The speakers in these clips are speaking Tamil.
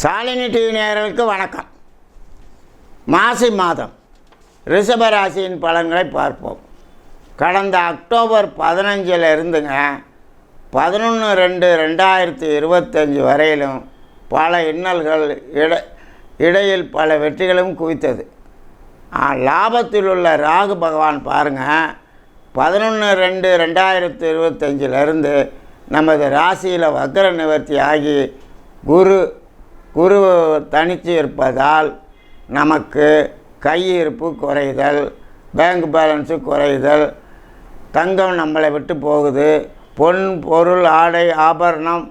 சாலினி டிவி நேயர்களுக்கு வணக்கம். மாசி மாதம் ரிஷபராசியின் பலன்களை பார்ப்போம். கடந்த அக்டோபர் 15 இருந்துங்க 11/2/2025 வரையிலும் பல இன்னல்கள் இடையில் பல வெற்றிகளும் குவித்தது. லாபத்தில் உள்ள ராகு பகவான் பாருங்கள், 11/2/2025 நமது ராசியில் வக்ர நிவர்த்தி ஆகி குரு தனித்து இருப்பதால் நமக்கு கையிருப்பு குறைதல், பேங்க் பேலன்ஸு குறைதல், தங்கம் நம்மளை விட்டு போகுது, பொன் பொருள் ஆடை ஆபரணம்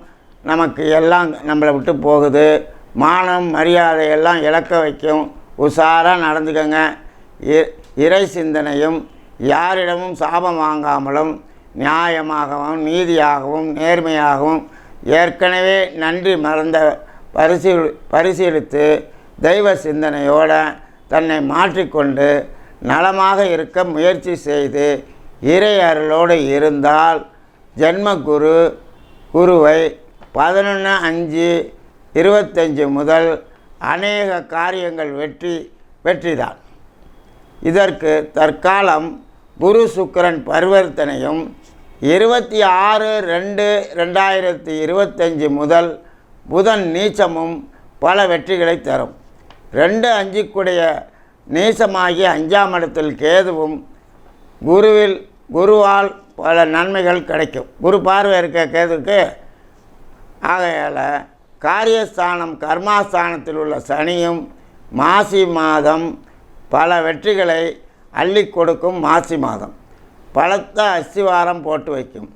நமக்கு எல்லாம் நம்மளை விட்டு போகுது, மானம் மரியாதை எல்லாம் இழக்க வைக்கும். உஷாராக நடந்துக்கங்க. இறை சிந்தனையும் யாரிடமும் சாபம் வாங்காமலும் நியாயமாகவும் நீதியாகவும் நேர்மையாகவும் ஏற்கனவே நன்றி மறந்த பரிசீலித்து தெய்வ சிந்தனையோடு தன்னை மாற்றிக்கொண்டு நலமாக இருக்க முயற்சி செய்து இறை அருளோடு இருந்தால் ஜென்ம குருவை 11/5/25 முதல் அநேக காரியங்கள் வெற்றிதான். இதற்கு தற்காலம் குரு சுக்கிரன் பரிவர்த்தனையும் 26/2/2025 முதல் புதன் நீச்சமும் பல வெற்றிகளை தரும். 2/5 நீச்சமாகி 5ஆம் இடத்தில் கேதுவும் குருவால் பல நன்மைகள் கிடைக்கும். குரு பார்வை இருக்க கேதுக்கு. ஆகையால் காரியஸ்தானம் கர்மாஸ்தானத்தில் உள்ள சனியும் மாசி மாதம் பல வெற்றிகளை அள்ளி கொடுக்கும். மாசி மாதம் பலத்த அஸ்திவாரம் போட்டு வைக்கும்.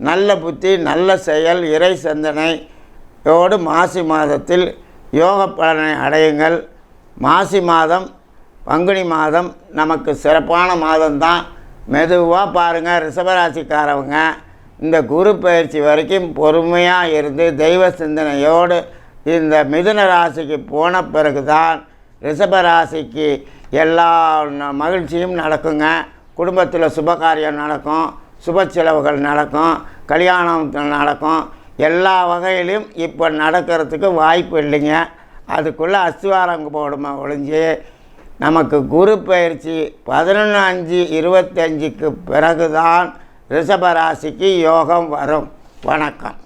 நல்ல புத்தி, நல்ல செயல், இறை சிந்தனையோடு மாசி மாதத்தில் யோக பலனை அடையுங்கள். மாசி மாதம் பங்குனி மாதம் நமக்கு சிறப்பான மாதம்தான். மெதுவாக பாருங்கள், ரிஷபராசிக்காரவங்க இந்த குரு பயிற்சி வரைக்கும் பொறுமையாக இருந்து தெய்வ சிந்தனையோடு இந்த மிதுன ராசிக்கு போன பிறகுதான் ரிஷபராசிக்கு எல்லா மகிழ்ச்சியும் நடக்குங்க. குடும்பத்தில் சுபகாரியம் நடக்கும், சுப செலவுகள் நடக்கும், கல்யாணம் நடக்கும். எல்லா வகையிலும் இப்போ நடக்கிறதுக்கு வாய்ப்பு இல்லைங்க. அதுக்குள்ளே அஸ்திவாரம் போடுமா ஒழிஞ்சு நமக்கு குரு பயிற்சி 11/5/25 பிறகுதான் ரிஷபராசிக்கு யோகம் வரும். வணக்கம்.